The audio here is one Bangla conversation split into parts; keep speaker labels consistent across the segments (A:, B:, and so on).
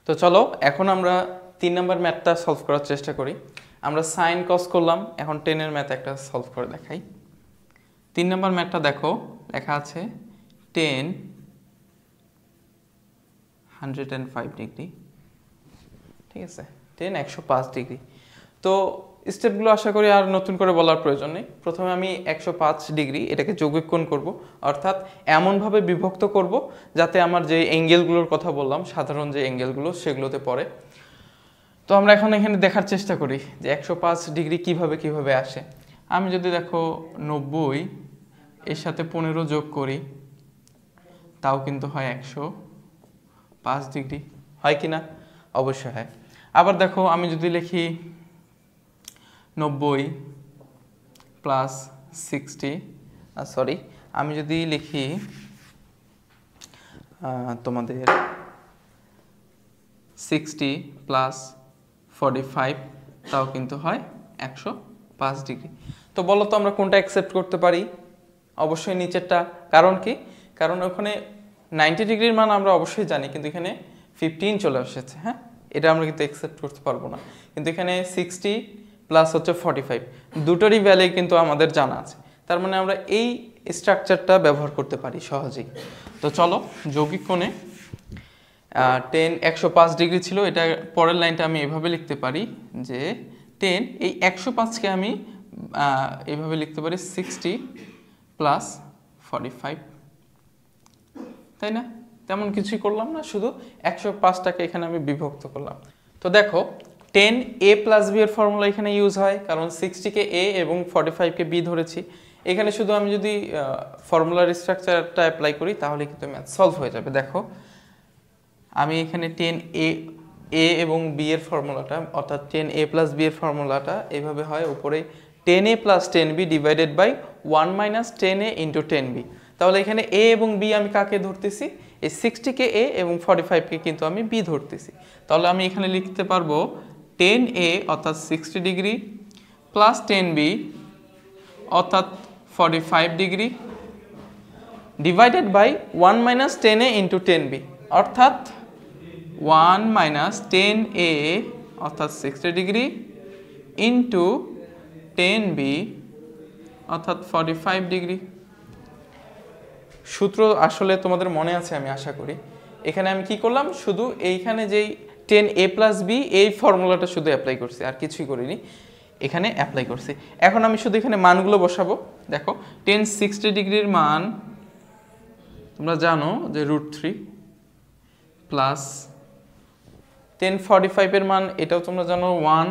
A: তো চলো এখন আমরা 3 নম্বর ম্যাথটা সলভ করার চেষ্টা করি। আমরা সাইন কস করলাম, এখন 10 এর ম্যাথ একটা সলভ করে দেখাই। 3 নম্বর ম্যাথটা দেখো, লেখা আছে 10 105 ডিগ্রি, ঠিক আছে, 10 105 ডিগ্রি। তো স্টেপগুলো আশা করি আর নতুন করে বলার প্রয়োজন নেই। প্রথমে আমি 105 ডিগ্রি এটাকে যৌগিক কোণ করব, অর্থাৎ এমনভাবে বিভক্ত করব যাতে আমার যে অ্যাঙ্গেলগুলোর কথা বললাম, সাধারণ যে অ্যাঙ্গেলগুলো সেগুলোতে পড়ে। তো আমরা এখন এখানে দেখার চেষ্টা করি যে 105 ডিগ্রি কিভাবে আসে। আমি যদি দেখো 90 এর সাথে 15 যোগ করি, তাও কিন্তু হয় 105 ডিগ্রি, হয় কি না? অবশ্যই হয়। আবার দেখো আমি যদি লিখি 90 প্লাস 60, সরি, আমি যদি লিখি তোমাদের 60 প্লাস 45, তাও কিন্তু হয় 105 ডিগ্রি। তো বলো তো আমরা কোনটা অ্যাকসেপ্ট করতে পারি? অবশ্যই নিচেরটা। কারণ কি? কারণ ওখানে 90 ডিগ্রির মান আমরা অবশ্যই জানি, কিন্তু এখানে 15 চলে এসেছে। হ্যাঁ, এটা আমরা কিন্তু অ্যাকসেপ্ট করতে পারবো না। কিন্তু এখানে 60 প্লাস হচ্ছে 45, দুটোরই ভ্যালু কিন্তু আমাদের জানা আছে। তার মানে আমরা এই স্ট্রাকচারটা ব্যবহার করতে পারি সহজেই। তো চলো, যৌগিক কোণে 10 105 ডিগ্রি ছিল, এটা পরের লাইনটা আমি এভাবে লিখতে পারি যে 10 এই 105কে আমি এইভাবে লিখতে পারি 60 প্লাস 45, তাই না? তেমন কিছুই করলাম না, শুধু 105টাকে এখানে আমি বিভক্ত করলাম। তো দেখো 10 a প্লাস b এর ফর্মুলা এখানে ইউজ হয়, কারণ 60কে a এবং 45কে b ধরেছি। এখানে শুধু আমি যদি ফর্মুলার স্ট্রাকচারটা অ্যাপ্লাই করি তাহলে কিন্তু ম্যাথ সলভ হয়ে যাবে। দেখো আমি এখানে 10a এবং b এর ফর্মুলাটা, অর্থাৎ 10a প্লাস b এর ফর্মুলাটা এইভাবে হয়, উপরে 10a plus 10b divided by 1 minus 10a into 10b। তাহলে এখানে a এবং b আমি কাকে ধরতেছি? এই 60কে a এবং 45কে কিন্তু আমি b ধরতেছি। তাহলে আমি এখানে লিখতে পারবো 10a অর্থাৎ 60 ডিগ্রি প্লাস 10b অর্থাৎ 45 degree divided by 1 minus 10a into 10b, অর্থাৎ 1 মাইনাস 10a অর্থাৎ 60 ডিগ্রি ইন্টু 10b অর্থাৎ 45 ডিগ্রি। সূত্র আসলে তোমাদের মনে আছে আমি আশা করি। এখানে আমি কি করলাম, শুধু এইখানে যেই 10a প্লাস b এই ফর্মুলাটা শুধু অ্যাপ্লাই করছি, আর কিছুই করিনি, এখানে অ্যাপ্লাই করছি। এখন আমি শুধু এখানে মানগুলো বসাবো। দেখো 10 60 ডিগ্রির মান তোমরা জানো যে √3 প্লাস 10 45 এর মান এটাও তোমরা জানো 1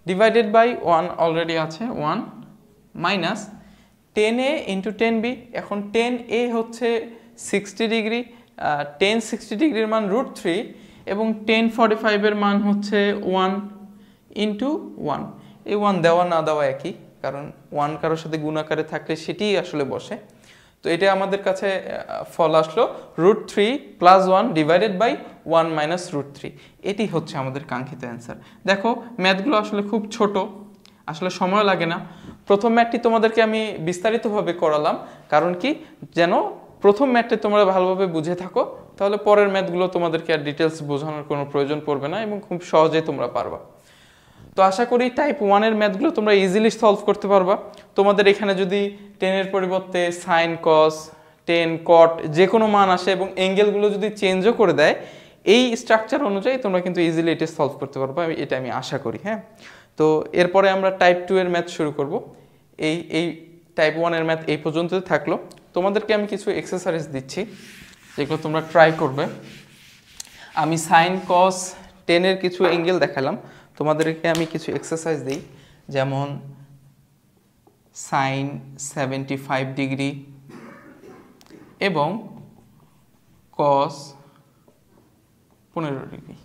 A: ডিভাইডেড বাই 1 অলরেডি আছে 1 মাইনাস 10a ইন্টু 10b। এখন 10a হচ্ছে 60 ডিগ্রি, 10 60 ডিগ্রির মান √3 এবং 10 45 এর মান হচ্ছে 1 ইন্টু 1। এই 1 দেওয়া না দেওয়া একই, কারণ 1 কারোর সাথে গুণাকারে থাকলে সেটিই আসলে বসে। তো এটা আমাদের কাছে ফল আসলো √3 প্লাস 1 ডিভাইডেড বাই 1 মাইনাস √3। এটি হচ্ছে আমাদের কাঙ্ক্ষিত অ্যান্সার। দেখো ম্যাথগুলো আসলে খুব ছোট, আসলে সময় লাগে না। প্রথম ম্যাথটি তোমাদেরকে আমি বিস্তারিতভাবে করালাম, কারণ কি, যেন প্রথম ম্যাথটি তোমরা ভালোভাবে বুঝে থাকো, তাহলে পরের ম্যাথগুলো তোমাদেরকে আর ডিটেলস বোঝানোর কোনো প্রয়োজন পড়বে না এবং খুব সহজেই তোমরা পারবা। তো আশা করি টাইপ 1 এর ম্যাথগুলো তোমরা ইজিলি সলভ করতে পারবা। তোমাদের এখানে যদি 10 এর পরিবর্তে সাইন কস 10 কট যে কোনো মান আসে এবং অ্যাঙ্গেলগুলো যদি চেঞ্জও করে দেয়, এই স্ট্রাকচার অনুযায়ী তোমরা কিন্তু ইজিলি এটা সলভ করতে পারবা, এটা আমি আশা করি। হ্যাঁ, তো এরপরে আমরা টাইপ 2 এর ম্যাথ শুরু করব। এই টাইপ 1 এর ম্যাথ এই পর্যন্তই থাকলো। তোমাদেরকে আমি কিছু এক্সারসাইজ দিচ্ছি যেগুলো তোমরা ট্রাই করবে। আমি সাইন কস 10 এর কিছু অ্যাঙ্গেল দেখালাম, তোমাদেরকে আমি কিছু এক্সারসাইজ দিই, যেমন সাইন 75 ডিগ্রি এবং কস 15 ডিগ্রি।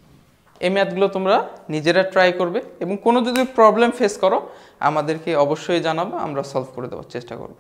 A: এই ম্যাথগুলো তোমরা নিজেরা ট্রাই করবে এবং কোনো যদি প্রবলেম ফেস করো আমাদেরকে অবশ্যই জানাবে, আমরা সলভ করে দেওয়ার চেষ্টা করব।